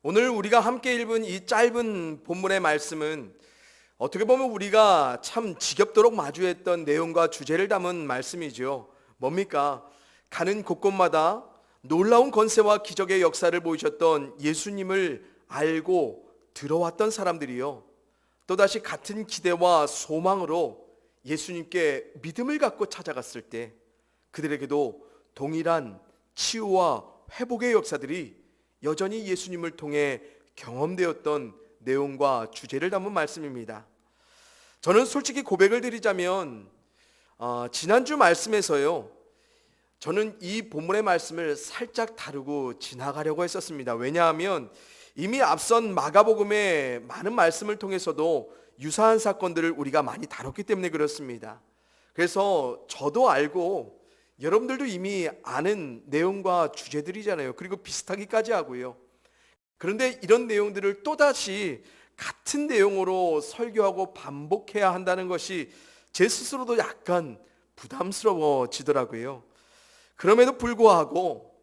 오늘 우리가 함께 읽은 이 짧은 본문의 말씀은 어떻게 보면 우리가 참 지겹도록 마주했던 내용과 주제를 담은 말씀이죠. 뭡니까? 가는 곳곳마다 놀라운 권세와 기적의 역사를 보이셨던 예수님을 알고 들어왔던 사람들이요, 또다시 같은 기대와 소망으로 예수님께 믿음을 갖고 찾아갔을 때 그들에게도 동일한 치유와 회복의 역사들이 여전히 예수님을 통해 경험되었던 내용과 주제를 담은 말씀입니다. 저는 솔직히 고백을 드리자면 지난주 말씀에서요, 저는 이 본문의 말씀을 살짝 다루고 지나가려고 했었습니다. 왜냐하면 이미 앞선 마가복음의 많은 말씀을 통해서도 유사한 사건들을 우리가 많이 다뤘기 때문에 그렇습니다. 그래서 저도 알고 여러분들도 이미 아는 내용과 주제들이잖아요. 그리고 비슷하기까지 하고요. 그런데 이런 내용들을 또다시 같은 내용으로 설교하고 반복해야 한다는 것이 제 스스로도 약간 부담스러워지더라고요. 그럼에도 불구하고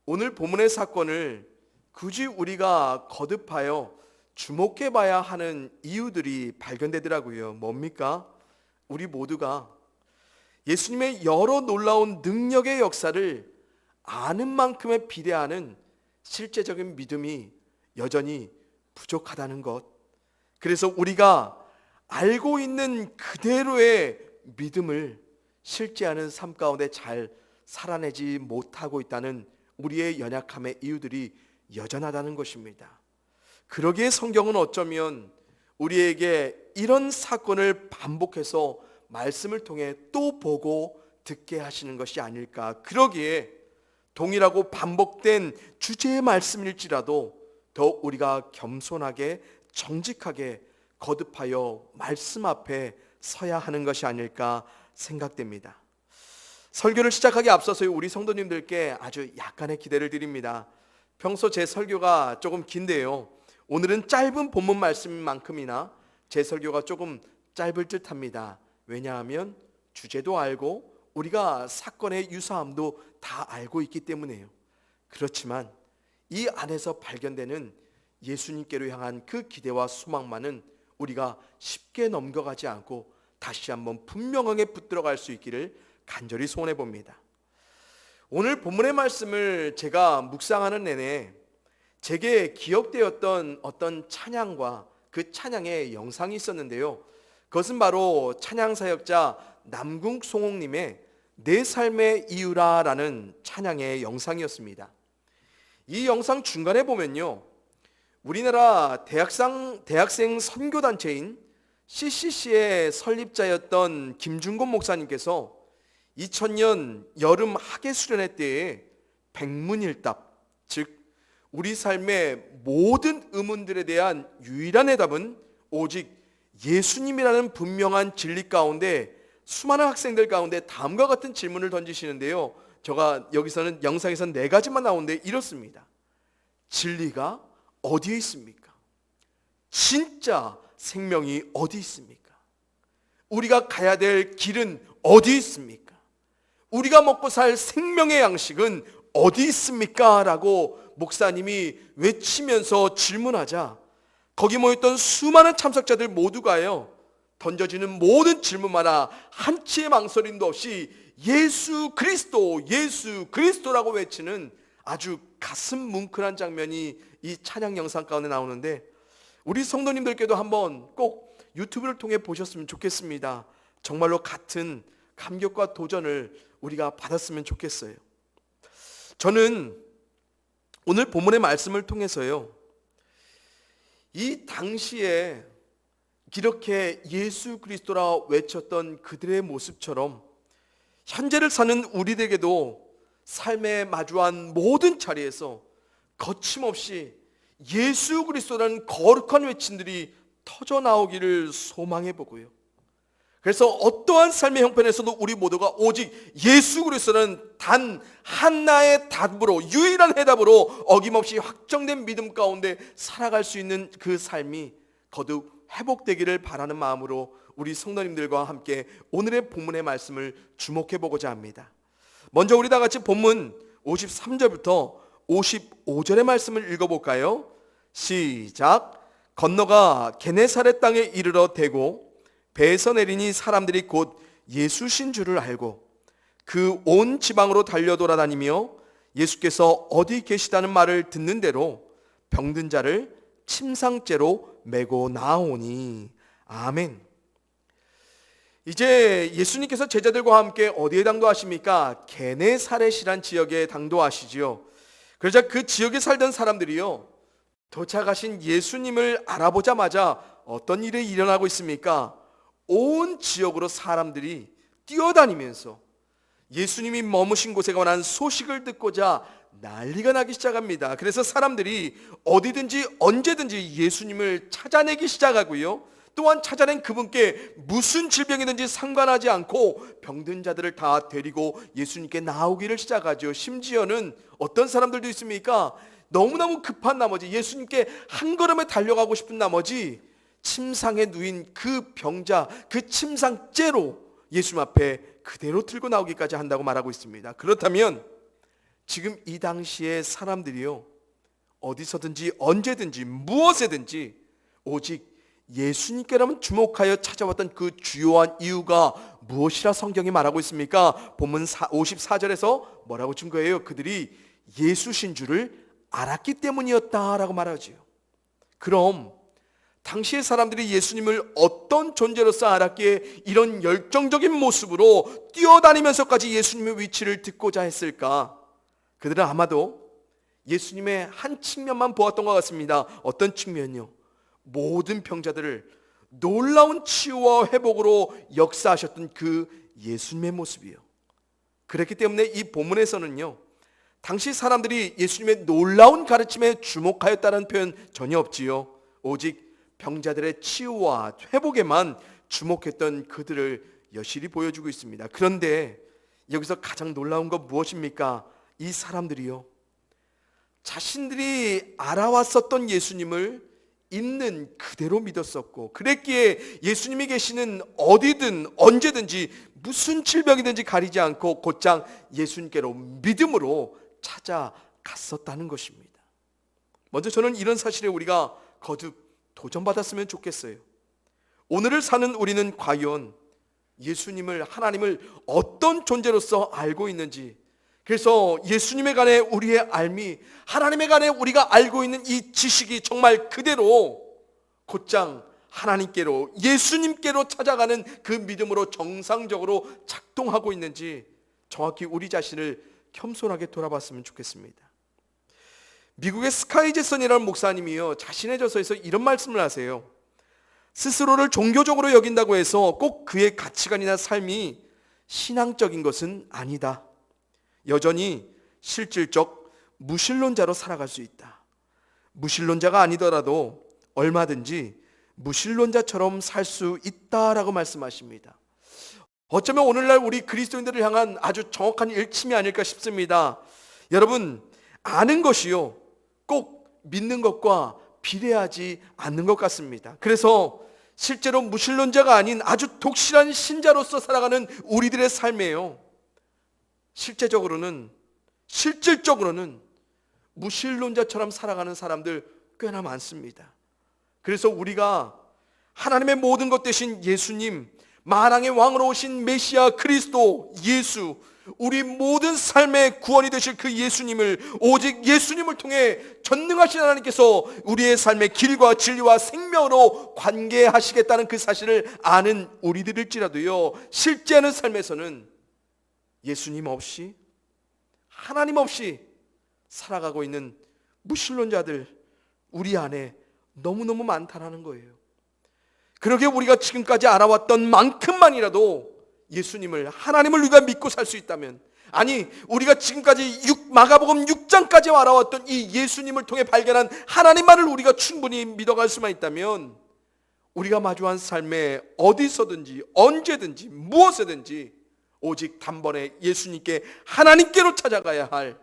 오늘 본문의 사건을 굳이 우리가 거듭하여 주목해 봐야 하는 이유들이 발견되더라고요. 뭡니까? 우리 모두가 예수님의 여러 놀라운 능력의 역사를 아는 만큼에 비례하는 실제적인 믿음이 여전히 부족하다는 것. 그래서 우리가 알고 있는 그대로의 믿음을 실제하는 삶 가운데 잘 살아내지 못하고 있다는 우리의 연약함의 이유들이 여전하다는 것입니다. 그러기에 성경은 어쩌면 우리에게 이런 사건을 반복해서 말씀을 통해 또 보고 듣게 하시는 것이 아닐까. 그러기에 동일하고 반복된 주제의 말씀일지라도 더욱 우리가 겸손하게 정직하게 거듭하여 말씀 앞에 서야 하는 것이 아닐까 생각됩니다. 설교를 시작하기 앞서서 우리 성도님들께 아주 약간의 기대를 드립니다. 평소 제 설교가 조금 긴데요, 오늘은 짧은 본문 말씀인 만큼이나 제 설교가 조금 짧을 듯 합니다. 왜냐하면 주제도 알고 우리가 사건의 유사함도 다 알고 있기 때문에요. 그렇지만 이 안에서 발견되는 예수님께로 향한 그 기대와 소망만은 우리가 쉽게 넘겨가지 않고 다시 한번 분명하게 붙들어갈 수 있기를 간절히 소원해 봅니다. 오늘 본문의 말씀을 제가 묵상하는 내내 제게 기억되었던 어떤 찬양과 그 찬양의 영상이 있었는데요, 그것은 바로 찬양 사역자 남궁송옥님의 내 삶의 이유라 라는 찬양의 영상이었습니다. 이 영상 중간에 보면요, 우리나라 대학생 선교단체인 CCC의 설립자였던 김준곤 목사님께서 2000년 여름 학예 수련회 때에 백문일답, 즉 우리 삶의 모든 의문들에 대한 유일한 해답은 오직 예수님이라는 분명한 진리 가운데 수많은 학생들 가운데 다음과 같은 질문을 던지시는데요, 제가 여기서는 영상에서는 4가지만 나오는데 이렇습니다. 진리가 어디에 있습니까? 진짜 생명이 어디 있습니까? 우리가 가야 될 길은 어디 있습니까? 우리가 먹고 살 생명의 양식은 어디 있습니까? 라고 목사님이 외치면서 질문하자 거기 모였던 수많은 참석자들 모두가요, 던져지는 모든 질문마다 한치의 망설임도 없이 예수 그리스도라고 외치는 아주 가슴 뭉클한 장면이 이 찬양 영상 가운데 나오는데, 우리 성도님들께도 한번 꼭 유튜브를 통해 보셨으면 좋겠습니다. 정말로 같은 감격과 도전을 우리가 받았으면 좋겠어요. 저는 오늘 본문의 말씀을 통해서요, 이 당시에 이렇게 예수 그리스도라 외쳤던 그들의 모습처럼 현재를 사는 우리들에게도 삶에 마주한 모든 자리에서 거침없이 예수 그리스도라는 거룩한 외침들이 터져 나오기를 소망해 보고요, 그래서 어떠한 삶의 형편에서도 우리 모두가 오직 예수 그리스도는 단 하나의 답으로, 유일한 해답으로 어김없이 확정된 믿음 가운데 살아갈 수 있는 그 삶이 거듭 회복되기를 바라는 마음으로 우리 성도님들과 함께 오늘의 본문의 말씀을 주목해 보고자 합니다. 먼저 우리 다 같이 본문 53절부터 55절의 말씀을 읽어볼까요? 시작. 건너가 게네사렛 땅에 이르러 대고 배에서 내리니 사람들이 곧 예수신 줄을 알고 그 온 지방으로 달려 돌아다니며 예수께서 어디 계시다는 말을 듣는 대로 병든 자를 침상째로 메고 나오니. 아멘. 이제 예수님께서 제자들과 함께 어디에 당도하십니까? 게네사렛이란 지역에 당도하시지요. 그러자 그 지역에 살던 사람들이요, 도착하신 예수님을 알아보자마자 어떤 일이 일어나고 있습니까? 온 지역으로 사람들이 뛰어다니면서 예수님이 머무신 곳에 관한 소식을 듣고자 난리가 나기 시작합니다. 그래서 사람들이 어디든지 언제든지 예수님을 찾아내기 시작하고요, 또한 찾아낸 그분께 무슨 질병이든지 상관하지 않고 병든 자들을 다 데리고 예수님께 나오기를 시작하죠. 심지어는 어떤 사람들도 있습니까? 너무너무 급한 나머지, 예수님께 한 걸음에 달려가고 싶은 나머지 침상에 누인 그 병자, 그 침상째로 예수님 앞에 그대로 들고 나오기까지 한다고 말하고 있습니다. 그렇다면 지금 이 당시에 사람들이요, 어디서든지 언제든지 무엇에든지 오직 예수님께라면 주목하여 찾아왔던 그 주요한 이유가 무엇이라 성경이 말하고 있습니까? 본문 54절에서 뭐라고 준 거예요? 그들이 예수신 줄을 알았기 때문이었다라고 말하지요. 그럼 당시의 사람들이 예수님을 어떤 존재로서 알았기에 이런 열정적인 모습으로 뛰어다니면서까지 예수님의 위치를 듣고자 했을까? 그들은 아마도 예수님의 한 측면만 보았던 것 같습니다. 어떤 측면이요? 모든 병자들을 놀라운 치유와 회복으로 역사하셨던 그 예수님의 모습이요. 그렇기 때문에 이 본문에서는요, 당시 사람들이 예수님의 놀라운 가르침에 주목하였다는 표현 전혀 없지요. 오직 병자들의 치유와 회복에만 주목했던 그들을 여실히 보여주고 있습니다. 그런데 여기서 가장 놀라운 건 무엇입니까? 이 사람들이요, 자신들이 알아왔었던 예수님을 있는 그대로 믿었었고, 그랬기에 예수님이 계시는 어디든 언제든지 무슨 질병이든지 가리지 않고 곧장 예수님께로 믿음으로 찾아갔었다는 것입니다. 먼저 저는 이런 사실에 우리가 거듭 도전받았으면 좋겠어요. 오늘을 사는 우리는 과연 예수님을, 하나님을 어떤 존재로서 알고 있는지, 그래서 예수님에 관해 우리의 알미, 하나님에 관해 우리가 알고 있는 이 지식이 정말 그대로 곧장 하나님께로, 예수님께로 찾아가는 그 믿음으로 정상적으로 작동하고 있는지 정확히 우리 자신을 겸손하게 돌아봤으면 좋겠습니다. 미국의 스카이 제슨이라는 목사님이요, 자신의 저서에서 이런 말씀을 하세요. 스스로를 종교적으로 여긴다고 해서 꼭 그의 가치관이나 삶이 신앙적인 것은 아니다. 여전히 실질적 무신론자로 살아갈 수 있다. 무신론자가 아니더라도 얼마든지 무신론자처럼 살 수 있다라고 말씀하십니다. 어쩌면 오늘날 우리 그리스도인들을 향한 아주 정확한 일침이 아닐까 싶습니다. 여러분, 아는 것이요, 꼭 믿는 것과 비례하지 않는 것 같습니다. 그래서 실제로 무신론자가 아닌 아주 독실한 신자로서 살아가는 우리들의 삶이에요, 실질적으로는 무신론자처럼 살아가는 사람들 꽤나 많습니다. 그래서 우리가 하나님의 모든 것 되신 예수님, 만왕의 왕으로 오신 메시아 그리스도 예수, 우리 모든 삶의 구원이 되실 그 예수님을, 오직 예수님을 통해 전능하신 하나님께서 우리의 삶의 길과 진리와 생명으로 관계하시겠다는 그 사실을 아는 우리들일지라도요, 실제하는 삶에서는 예수님 없이, 하나님 없이 살아가고 있는 무신론자들 우리 안에 너무너무 많다라는 거예요. 그러게 우리가 지금까지 알아왔던 만큼만이라도 예수님을, 하나님을 우리가 믿고 살 수 있다면, 아니 우리가 지금까지 마가복음 6장까지 알아왔던 이 예수님을 통해 발견한 하나님만을 우리가 충분히 믿어갈 수만 있다면, 우리가 마주한 삶에 어디서든지 언제든지 무엇에든지 오직 단번에 예수님께, 하나님께로 찾아가야 할,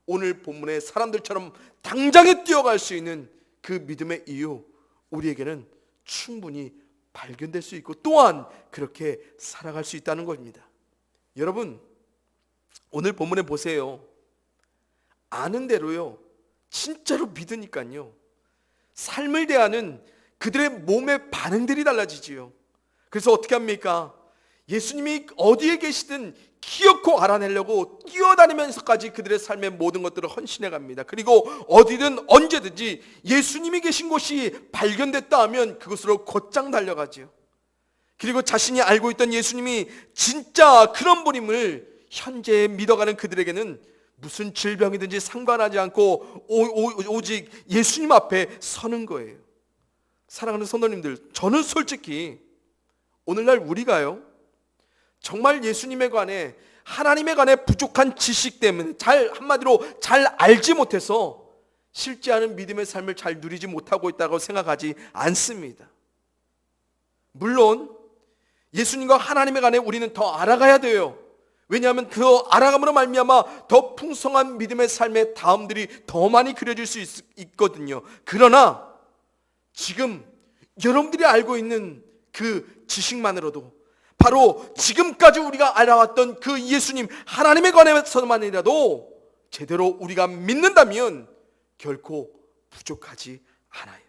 오늘 본문의 사람들처럼 당장에 뛰어갈 수 있는 그 믿음의 이유, 우리에게는 충분히 발견될 수 있고 또한 그렇게 살아갈 수 있다는 겁니다. 여러분, 오늘 본문에 보세요. 아는 대로요, 진짜로 믿으니까요, 삶을 대하는 그들의 몸의 반응들이 달라지지요. 그래서 어떻게 합니까? 예수님이 어디에 계시든 기어코 알아내려고 뛰어다니면서까지 그들의 삶의 모든 것들을 헌신해 갑니다. 그리고 어디든 언제든지 예수님이 계신 곳이 발견됐다 하면 그곳으로 곧장 달려가지요. 그리고 자신이 알고 있던 예수님이 진짜 그런 분임을 현재 믿어가는 그들에게는 무슨 질병이든지 상관하지 않고 오직 예수님 앞에 서는 거예요. 사랑하는 성도님들, 저는 솔직히 오늘날 우리가요, 정말 예수님에 관해, 하나님에 관해 부족한 지식 때문에 한마디로 잘 알지 못해서 실제 하는 믿음의 삶을 잘 누리지 못하고 있다고 생각하지 않습니다. 물론 예수님과 하나님에 관해 우리는 더 알아가야 돼요. 왜냐하면 그 알아감으로 말미암아 더 풍성한 믿음의 삶의 다음들이 더 많이 그려질 수 있거든요. 그러나 지금 여러분들이 알고 있는 그 지식만으로도, 바로 지금까지 우리가 알아왔던 그 예수님 하나님에 관해서만이라도 제대로 우리가 믿는다면 결코 부족하지 않아요.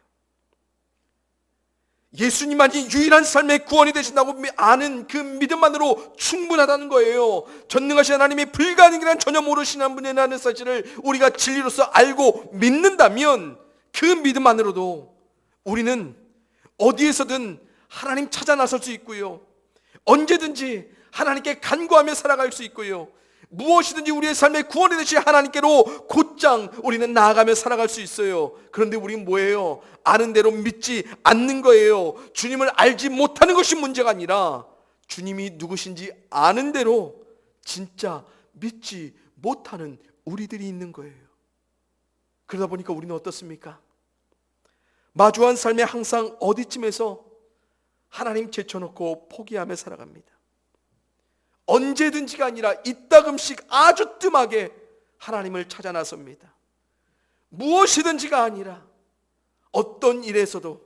예수님만이 유일한 삶의 구원이 되신다고 아는 그 믿음만으로 충분하다는 거예요. 전능하신 하나님이 불가능한 일은 전혀 모르시는 분이라는 사실을 우리가 진리로서 알고 믿는다면 그 믿음만으로도 우리는 어디에서든 하나님 찾아 나설 수 있고요, 언제든지 하나님께 간구하며 살아갈 수 있고요, 무엇이든지 우리의 삶의 구원이 되신 하나님께로 곧장 우리는 나아가며 살아갈 수 있어요. 그런데 우리는 뭐예요? 아는 대로 믿지 않는 거예요. 주님을 알지 못하는 것이 문제가 아니라 주님이 누구신지 아는 대로 진짜 믿지 못하는 우리들이 있는 거예요. 그러다 보니까 우리는 어떻습니까? 마주한 삶에 항상 어디쯤에서 하나님 제쳐놓고 포기하며 살아갑니다. 언제든지가 아니라 이따금씩 아주 뜸하게 하나님을 찾아 나섭니다. 무엇이든지가 아니라 어떤 일에서도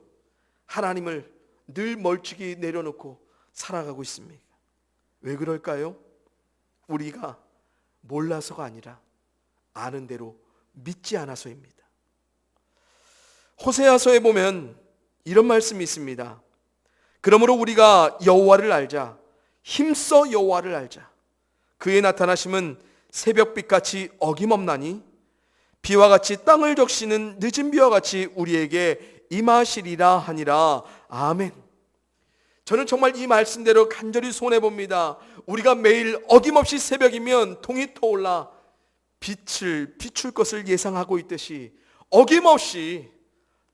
하나님을 늘 멀찍이 내려놓고 살아가고 있습니다. 왜 그럴까요? 우리가 몰라서가 아니라 아는 대로 믿지 않아서입니다. 호세아서에 보면 이런 말씀이 있습니다. 그러므로 우리가 여호와를 알자, 힘써 여호와를 알자. 그의 나타나심은 새벽빛같이 어김없나니 비와 같이 땅을 적시는 늦은 비와 같이 우리에게 임하시리라 하니라. 아멘. 저는 정말 이 말씀대로 간절히 소원해 봅니다. 우리가 매일 어김없이 새벽이면 동이 터올라 빛을 비출 것을 예상하고 있듯이 어김없이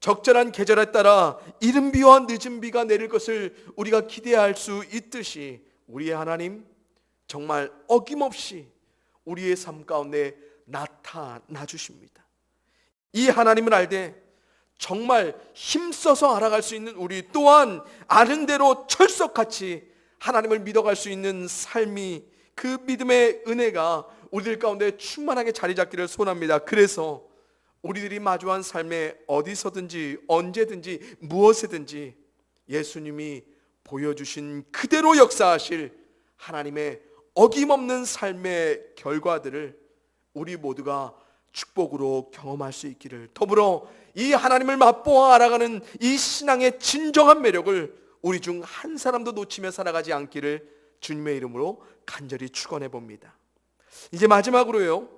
적절한 계절에 따라 이른 비와 늦은 비가 내릴 것을 우리가 기대할 수 있듯이 우리의 하나님 정말 어김없이 우리의 삶 가운데 나타나 주십니다. 이 하나님을 알되 정말 힘써서 알아갈 수 있는 우리 또한 아는 대로 철석같이 하나님을 믿어갈 수 있는 삶이, 그 믿음의 은혜가 우리들 가운데 충만하게 자리 잡기를 소원합니다. 그래서 우리들이 마주한 삶에 어디서든지 언제든지 무엇이든지 예수님이 보여주신 그대로 역사하실 하나님의 어김없는 삶의 결과들을 우리 모두가 축복으로 경험할 수 있기를, 더불어 이 하나님을 맛보아 알아가는 이 신앙의 진정한 매력을 우리 중 한 사람도 놓치며 살아가지 않기를 주님의 이름으로 간절히 축원해 봅니다. 이제 마지막으로요,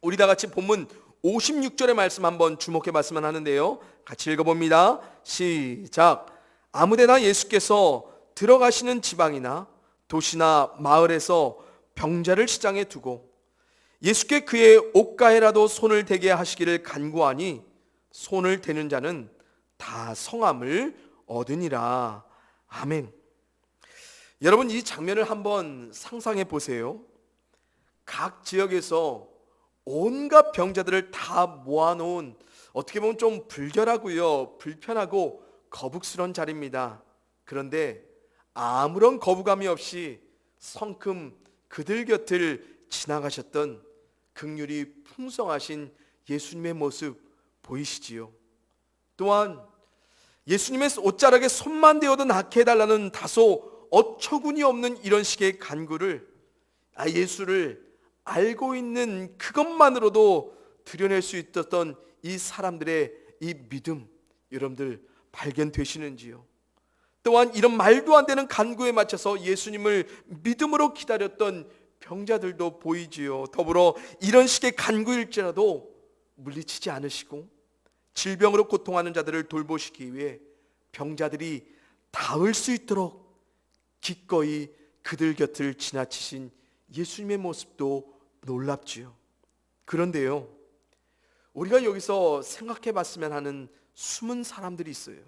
우리 다 같이 본문 56절의 말씀 한번 주목해 봤으면 하는데요, 같이 읽어봅니다. 시작. 아무데나 예수께서 들어가시는 지방이나 도시나 마을에서 병자를 시장에 두고 예수께 그의 옷가에라도 손을 대게 하시기를 간구하니 손을 대는 자는 다 성함을 얻으니라. 아멘. 여러분, 이 장면을 한번 상상해 보세요. 각 지역에서 온갖 병자들을 다 모아놓은, 어떻게 보면 좀 불결하고요, 불편하고 거북스러운 자리입니다. 그런데 아무런 거부감이 없이 성큼 그들 곁을 지나가셨던 긍휼이 풍성하신 예수님의 모습 보이시지요? 또한 예수님의 옷자락에 손만 대어도 낫게 해달라는 다소 어처구니 없는 이런 식의 간구를 예수를 알고 있는 그것만으로도 드러낼 수 있었던 이 사람들의 이 믿음 여러분들 발견되시는지요? 또한 이런 말도 안 되는 간구에 맞춰서 예수님을 믿음으로 기다렸던 병자들도 보이지요. 더불어 이런 식의 간구일지라도 물리치지 않으시고 질병으로 고통하는 자들을 돌보시기 위해 병자들이 닿을 수 있도록 기꺼이 그들 곁을 지나치신 예수님의 모습도 놀랍지요. 그런데요, 우리가 여기서 생각해 봤으면 하는 숨은 사람들이 있어요.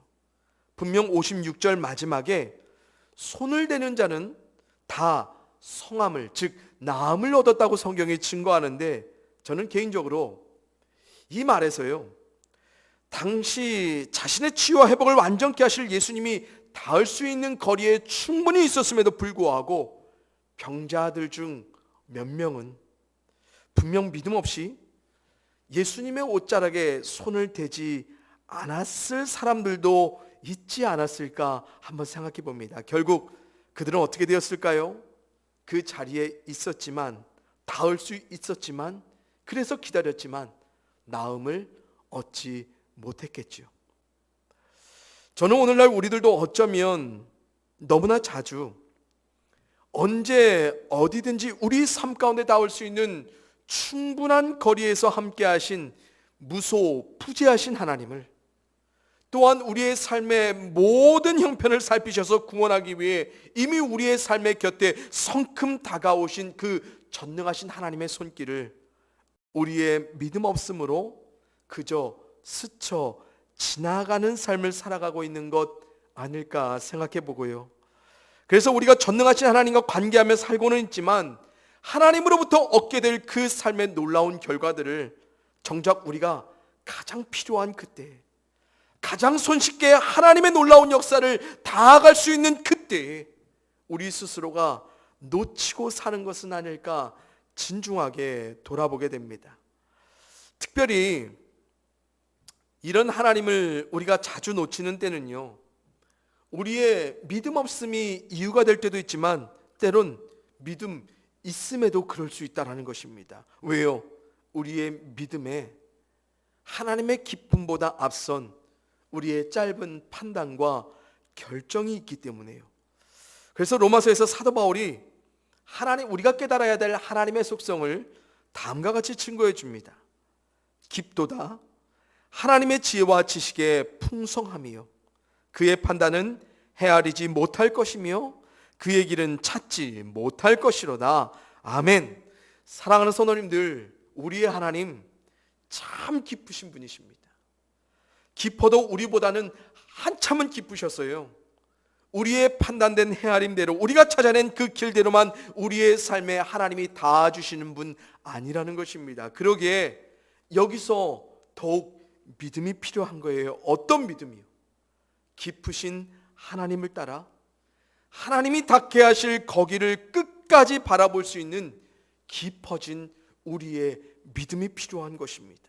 분명 56절 마지막에 손을 대는 자는 다 성함을, 즉 나음을 얻었다고 성경이 증거하는데, 저는 개인적으로 이 말에서요, 당시 자신의 치유와 회복을 완전케 하실 예수님이 닿을 수 있는 거리에 충분히 있었음에도 불구하고 병자들 중 몇 명은 분명 믿음 없이 예수님의 옷자락에 손을 대지 않았을 사람들도 있지 않았을까 한번 생각해 봅니다. 결국 그들은 어떻게 되었을까요? 그 자리에 있었지만, 닿을 수 있었지만, 그래서 기다렸지만 나음을 얻지 못했겠죠. 저는 오늘날 우리들도 어쩌면 너무나 자주 언제 어디든지 우리 삶 가운데 닿을 수 있는 충분한 거리에서 함께 하신 무소부재하신 하나님을, 또한 우리의 삶의 모든 형편을 살피셔서 구원하기 위해 이미 우리의 삶의 곁에 성큼 다가오신 그 전능하신 하나님의 손길을 우리의 믿음 없음으로 그저 스쳐 지나가는 삶을 살아가고 있는 것 아닐까 생각해 보고요. 그래서 우리가 전능하신 하나님과 관계하며 살고는 있지만 하나님으로부터 얻게 될 그 삶의 놀라운 결과들을 정작 우리가 가장 필요한 그때, 가장 손쉽게 하나님의 놀라운 역사를 다가갈 수 있는 그때 우리 스스로가 놓치고 사는 것은 아닐까 진중하게 돌아보게 됩니다. 특별히 이런 하나님을 우리가 자주 놓치는 때는요, 우리의 믿음 없음이 이유가 될 때도 있지만 때론 믿음 있음에도 그럴 수 있다는 것입니다. 왜요? 우리의 믿음에 하나님의 기쁨보다 앞선 우리의 짧은 판단과 결정이 있기 때문에요. 그래서 로마서에서 사도 바울이 우리가 깨달아야 될 하나님의 속성을 다음과 같이 증거해 줍니다. 깊도다 하나님의 지혜와 지식의 풍성함이요, 그의 판단은 헤아리지 못할 것이며 그의 길은 찾지 못할 것이로다. 아멘. 사랑하는 성도님들, 우리의 하나님 참 기쁘신 분이십니다. 깊어도 우리보다는 한참은 기쁘셨어요. 우리의 판단된 헤아림대로, 우리가 찾아낸 그 길대로만 우리의 삶에 하나님이 닿아주시는 분 아니라는 것입니다. 그러기에 여기서 더욱 믿음이 필요한 거예요. 어떤 믿음이요? 깊으신 하나님을 따라 하나님이 닿게 하실 거기를 끝까지 바라볼 수 있는 깊어진 우리의 믿음이 필요한 것입니다.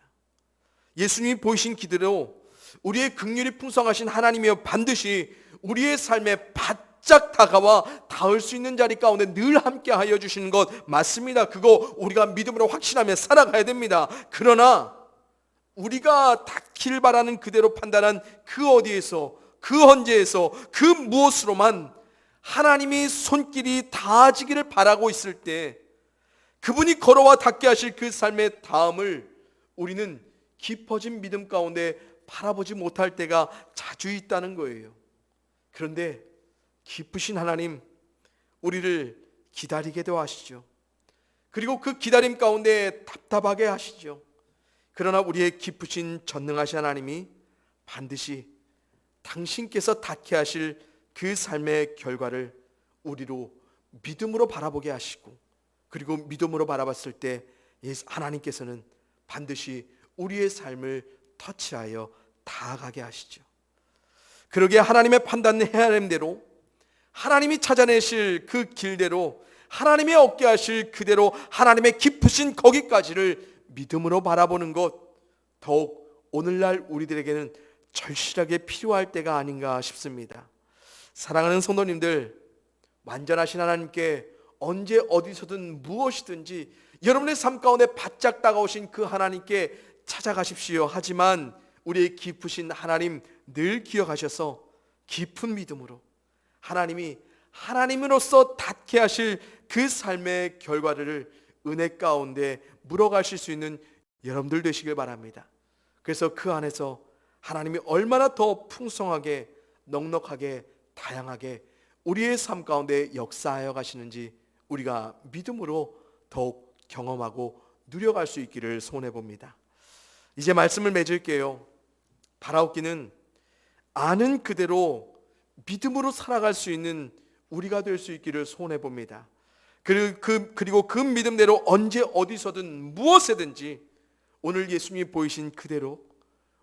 예수님이 보이신 기대로 우리의 긍휼이 풍성하신 하나님이여 반드시 우리의 삶에 바짝 다가와 닿을 수 있는 자리 가운데 늘 함께 하여 주시는 것 맞습니다. 그거 우리가 믿음으로 확신하며 살아가야 됩니다. 그러나 우리가 닿길 바라는 그대로 판단한 그 어디에서, 그 언제에서, 그 무엇으로만 하나님이 손길이 닿아지기를 바라고 있을 때 그분이 걸어와 닿게 하실 그 삶의 다음을 우리는 깊어진 믿음 가운데 바라보지 못할 때가 자주 있다는 거예요. 그런데 기쁘신 하나님, 우리를 기다리게도 하시죠. 그리고 그 기다림 가운데 답답하게 하시죠. 그러나 우리의 기쁘신 전능하신 하나님이 반드시 당신께서 닿게 하실 그 삶의 결과를 우리로 믿음으로 바라보게 하시고, 그리고 믿음으로 바라봤을 때 하나님께서는 반드시 우리의 삶을 터치하여 다가가게 하시죠. 그러기에 하나님의 판단 헤아림대로, 하나님이 찾아내실 그 길대로, 하나님이 얻게 하실 그대로 하나님의 깊으신 거기까지를 믿음으로 바라보는 것, 더욱 오늘날 우리들에게는 절실하게 필요할 때가 아닌가 싶습니다. 사랑하는 성도님들, 완전하신 하나님께 언제 어디서든 무엇이든지 여러분의 삶 가운데 바짝 다가오신 그 하나님께 찾아가십시오. 하지만 우리의 깊으신 하나님 늘 기억하셔서 깊은 믿음으로 하나님이 하나님으로서 닿게 하실 그 삶의 결과를 은혜 가운데 물어가실 수 있는 여러분들 되시길 바랍니다. 그래서 그 안에서 하나님이 얼마나 더 풍성하게 넉넉하게 다양하게 우리의 삶 가운데 역사하여 가시는지 우리가 믿음으로 더욱 경험하고 누려갈 수 있기를 소원해 봅니다. 이제 말씀을 맺을게요. 바라옵기는 아는 그대로 믿음으로 살아갈 수 있는 우리가 될 수 있기를 소원해 봅니다. 그리고 그 믿음대로 언제 어디서든 무엇에든지 오늘 예수님이 보이신 그대로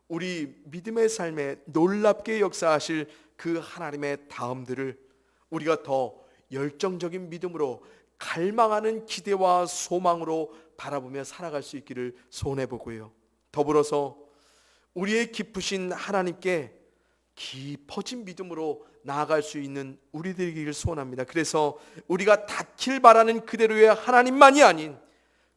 우리 믿음의 삶에 놀랍게 역사하실 그 하나님의 다음들을 우리가 더 열정적인 믿음으로 갈망하는 기대와 소망으로 바라보며 살아갈 수 있기를 소원해 보고요. 더불어서 우리의 깊으신 하나님께 깊어진 믿음으로 나아갈 수 있는 우리들이기를 소원합니다. 그래서 우리가 닿길 바라는 그대로의 하나님만이 아닌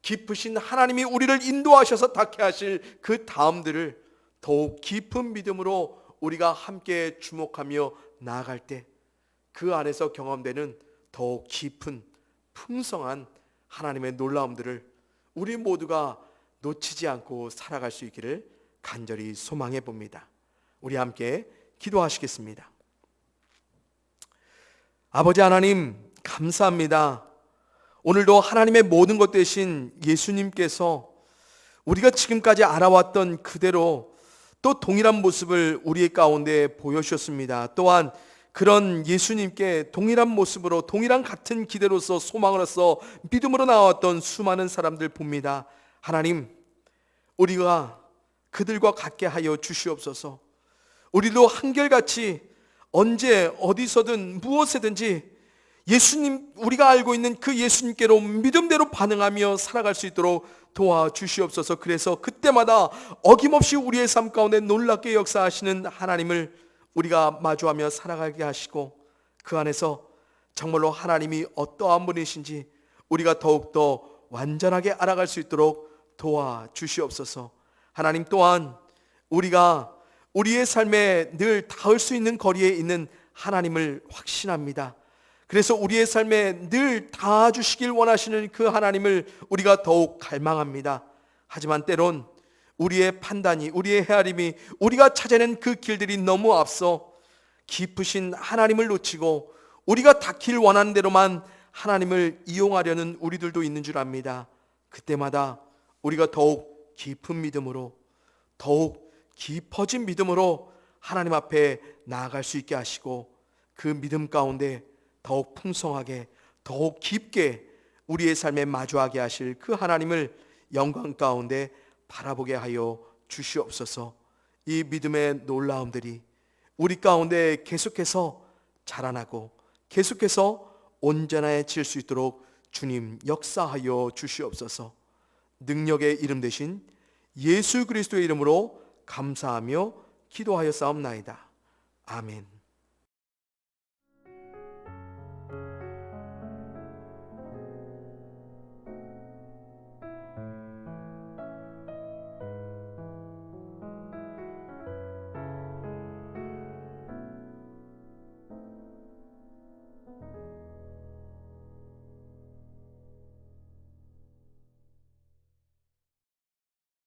깊으신 하나님이 우리를 인도하셔서 닿게 하실 그 다음들을 더욱 깊은 믿음으로 우리가 함께 주목하며 나아갈 때 그 안에서 경험되는 더욱 깊은 풍성한 하나님의 놀라움들을 우리 모두가 놓치지 않고 살아갈 수 있기를 간절히 소망해 봅니다. 우리 함께 기도하시겠습니다. 아버지 하나님 감사합니다. 오늘도 하나님의 모든 것 되신 예수님께서 우리가 지금까지 알아왔던 그대로 또 동일한 모습을 우리 가운데 보여주셨습니다. 또한 그런 예수님께 동일한 모습으로 동일한 같은 기대로서 소망으로서 믿음으로 나왔던 수많은 사람들 봅니다. 하나님, 우리가 그들과 같게 하여 주시옵소서. 우리도 한결같이 언제 어디서든 무엇에든지 예수님, 우리가 알고 있는 그 예수님께로 믿음대로 반응하며 살아갈 수 있도록 도와주시옵소서. 그래서 그때마다 어김없이 우리의 삶 가운데 놀랍게 역사하시는 하나님을 우리가 마주하며 살아가게 하시고 그 안에서 정말로 하나님이 어떠한 분이신지 우리가 더욱더 완전하게 알아갈 수 있도록 도와주시옵소서. 하나님 또한 우리가 우리의 삶에 늘 닿을 수 있는 거리에 있는 하나님을 확신합니다. 그래서 우리의 삶에 늘 닿아주시길 원하시는 그 하나님을 우리가 더욱 갈망합니다. 하지만 때론 우리의 판단이, 우리의 헤아림이, 우리가 찾아낸 그 길들이 너무 앞서 깊으신 하나님을 놓치고 우리가 닿길 원하는 대로만 하나님을 이용하려는 우리들도 있는 줄 압니다. 그때마다 우리가 더욱 깊은 믿음으로, 더욱 깊어진 믿음으로 하나님 앞에 나아갈 수 있게 하시고 그 믿음 가운데 더욱 풍성하게, 더욱 깊게 우리의 삶에 마주하게 하실 그 하나님을 영광 가운데 바라보게 하여 주시옵소서. 이 믿음의 놀라움들이 우리 가운데 계속해서 자라나고 계속해서 온전해질 수 있도록 주님 역사하여 주시옵소서. 능력의 이름 대신 예수 그리스도의 이름으로 감사하며 기도하여 싸움나이다. 아멘.